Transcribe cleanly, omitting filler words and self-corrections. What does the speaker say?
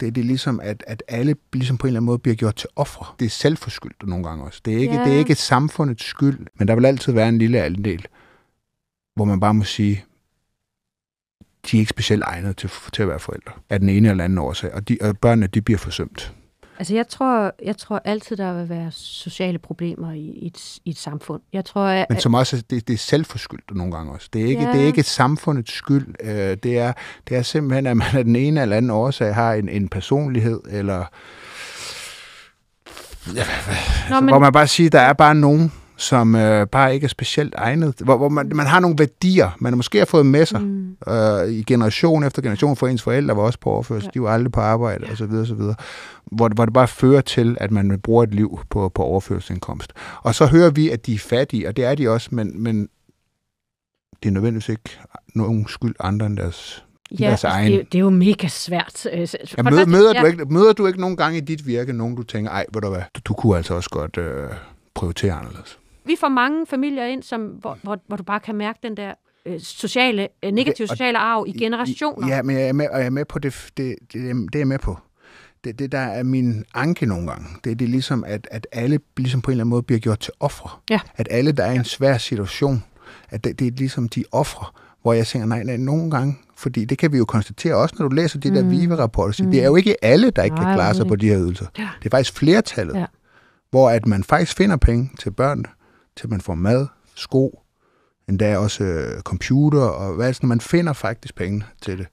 Det er ligesom, at alle ligesom på en eller anden måde bliver gjort til ofre. Det er selvforskyldt nogle gange også. Det er ikke samfundets skyld, men der vil altid være en lille andel, hvor man bare må sige, de er ikke specielt egnet til at være forældre af den ene eller anden årsag, og børnene de bliver forsømt. Altså jeg tror altid, der vil være sociale problemer i et samfund. Men som også, det er selvforskyldt nogle gange også. Det er ikke samfundets skyld. Det er simpelthen, at man af den ene eller anden årsag har en personlighed, eller hvor man bare siger, der er bare nogen, som bare ikke er specielt egnet. Hvor man har nogle værdier, man måske har fået med sig i generation efter generation, for ens forældre var også på overførsel, de var aldrig på arbejde, osv. Hvor det bare fører til, at man bruger et liv på overførselsindkomst. Og så hører vi, at de er fattige, og det er de også, men det er nødvendigvis ikke nogen skyld andre end deres egen. Det er jo mega svært. Møder du ikke nogen gange i dit virke, nogen du tænker, ej, ved du hvad, du kunne altså også godt prioritere anderledes? Vi får mange familier ind, hvor du bare kan mærke den der negative sociale arv i generationer. Ja, men jeg er med på det er jeg med på. Det der er min anke nogle gange. Det er ligesom, at alle ligesom på en eller anden måde bliver gjort til ofre. Ja. At alle, der er i en svær situation, at det er ligesom de ofre, hvor jeg tænker, nej, nogle gange, fordi det kan vi jo konstatere også, når du læser de der VIVE-rapporter. Det er jo ikke alle, der ikke kan klare sig på de her ydelser. Ja. Det er faktisk flertallet, hvor at man faktisk finder penge til børn, til man får mad, sko, endda også computer og hvad sådan. Man finder faktisk penge til det.